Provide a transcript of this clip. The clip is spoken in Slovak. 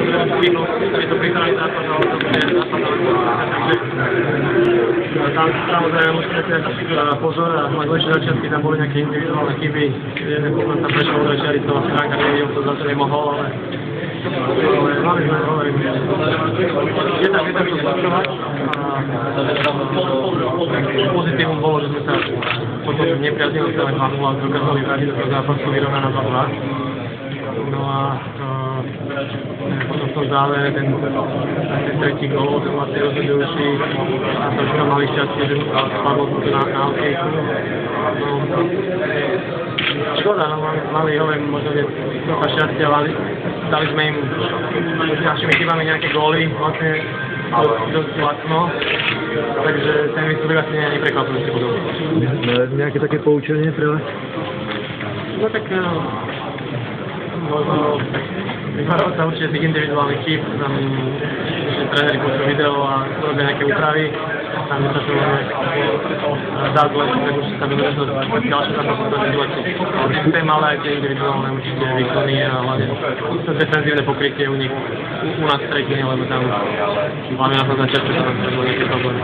je to pripravený zápas, ale to bude zápas, takže tam samozrejme musíme si dať pozor a mať lepšie začiatky, tam boli nejaké individuálne chyby, jeden potom tam prešiel od Rečiari, to asi Franka nevidel, to zase nemohol, ale mali sme, hovorím, je tam čo zlepšovať a pozitívum bolo, že sme sa potom nepriaznili stále 2-0 a dokázali vrátiť do toho zápasu vyrovnaná 2-2. No a potom v tom závere ten tretí gól, ten vlastne rozhodujúci a to sme mali šťastie, že spadlo to na okejku. No, škoda, no mali hovorím, možno je trocha šťastia, ale dali sme im našimi chybami nejaké góly, vlastne dosť lacno, takže ten výsledok asi neprekvapujúci budú. Nejaké také poučenie pre vás? No tak možno vyvarovať sa určite tých individuálnych chýb, tam ešte tréneri pošlo video a robia nejaké úpravy, tam sa to dá zlepšiť, tak už sa bude možno ďalšie zápasy to zlepšiť. Systém, ale aj tie individuálne určite výkony a hlavne to defenzívne pokrytie u nich, u nás v tretine, lebo tam hlavne na tom začiatku sa nám trebalo nejaké problémy.